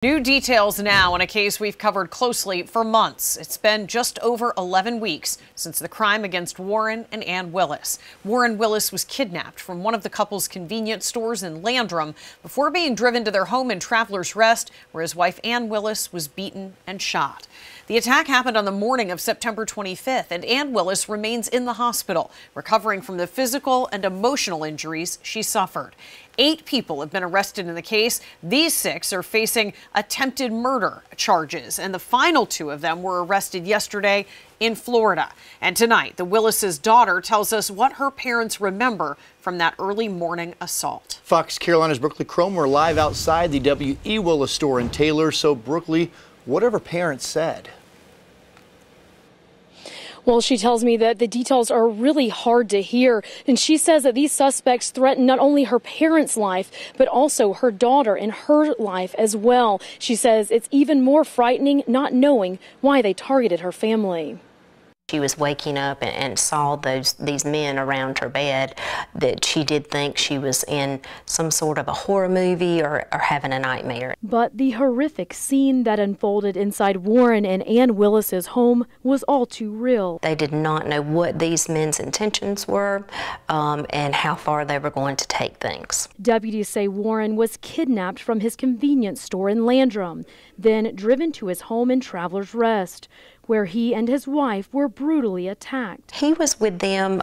New details now in a case we've covered closely for months. It's been just over 11 weeks since the crime against Warren and Ann Willis. Warren Willis was kidnapped from one of the couple's convenience stores in Landrum before being driven to their home in Travelers Rest, where his wife Ann Willis was beaten and shot. The attack happened on the morning of September 25th, and Ann Willis remains in the hospital, recovering from the physical and emotional injuries she suffered. 8 people have been arrested in the case. These 6 are facing attempted murder charges, and the final 2 of them were arrested yesterday in Florida. And tonight, the Willis's daughter tells us what her parents remember from that early morning assault. Fox Carolina's Brooklyn Cromer live outside the W.E. Willis store in Taylor. So, Brooklyn, what have her parents said? Well, she tells me that the details are really hard to hear, and she says that these suspects threaten not only her parents' life, but also her daughter and her life as well. She says it's even more frightening not knowing why they targeted her family. She was waking up and saw these men around her bed, that she did think she was in some sort of a horror movie or having a nightmare. But the horrific scene that unfolded inside Warren and Ann Willis's home was all too real. They did not know what these men's intentions were and how far they were going to take things. Deputies say Warren was kidnapped from his convenience store in Landrum, then driven to his home in Travelers Rest, where he and his wife were brutally attacked. He was with them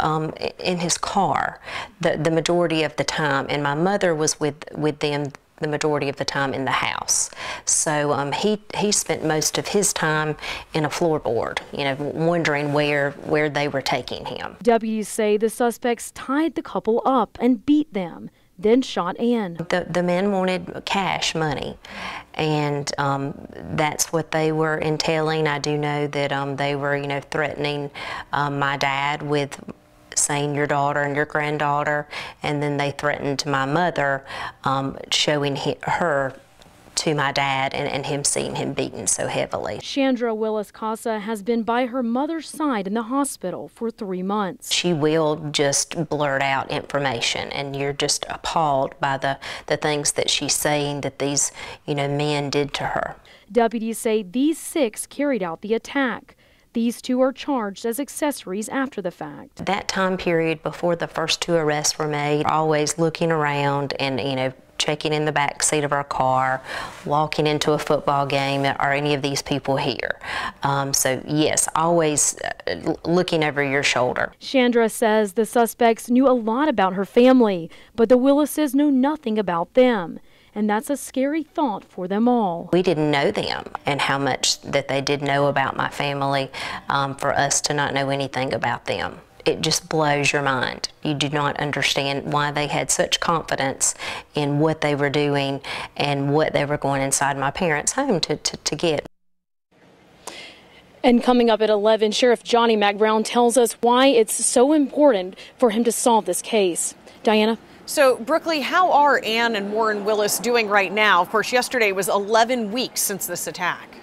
in his car the majority of the time, and my mother was with them the majority of the time in the house. So he spent most of his time in a floorboard, wondering where they were taking him. Deputies say the suspects tied the couple up and beat them, then shot Ann. The men wanted cash money, and that's what they were entailing. I do know that they were, threatening my dad with saying your daughter and your granddaughter, and then they threatened my mother, showing her to my dad and him seeing him beaten so heavily. Chandra Willis Casa has been by her mother's side in the hospital for 3 months. She will just blurt out information, and you're just appalled by the things that she's saying that these men did to her. Deputies say these 6 carried out the attack. These 2 are charged as accessories after the fact. That time period before the first 2 arrests were made, always looking around and checking in the back seat of our car, walking into a football game. Are any of these people here? So yes, always looking over your shoulder. Chandra says the suspects knew a lot about her family, but the Willises know nothing about them. And that's a scary thought for them all. We didn't know them, and how much that they did know about my family, for us to not know anything about them. It just blows your mind. You do not understand why they had such confidence in what they were doing and what they were going inside my parents' home to get. And coming up at 11, Sheriff Johnny McBrown tells us why it's so important for him to solve this case. Diana? So, Brooklyn, how are Ann and Warren Willis doing right now? Of course, yesterday was 11 weeks since this attack.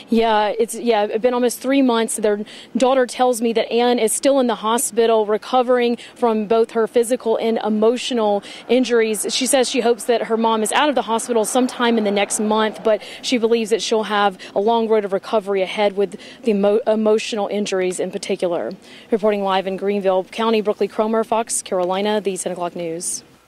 Yeah, it's been almost 3 months. Their daughter tells me that Ann is still in the hospital recovering from both her physical and emotional injuries. She says she hopes that her mom is out of the hospital sometime in the next month, but she believes that she'll have a long road of recovery ahead with the emotional injuries in particular. Reporting live in Greenville County, Brooklyn Cromer, Fox Carolina, the 10 o'clock news.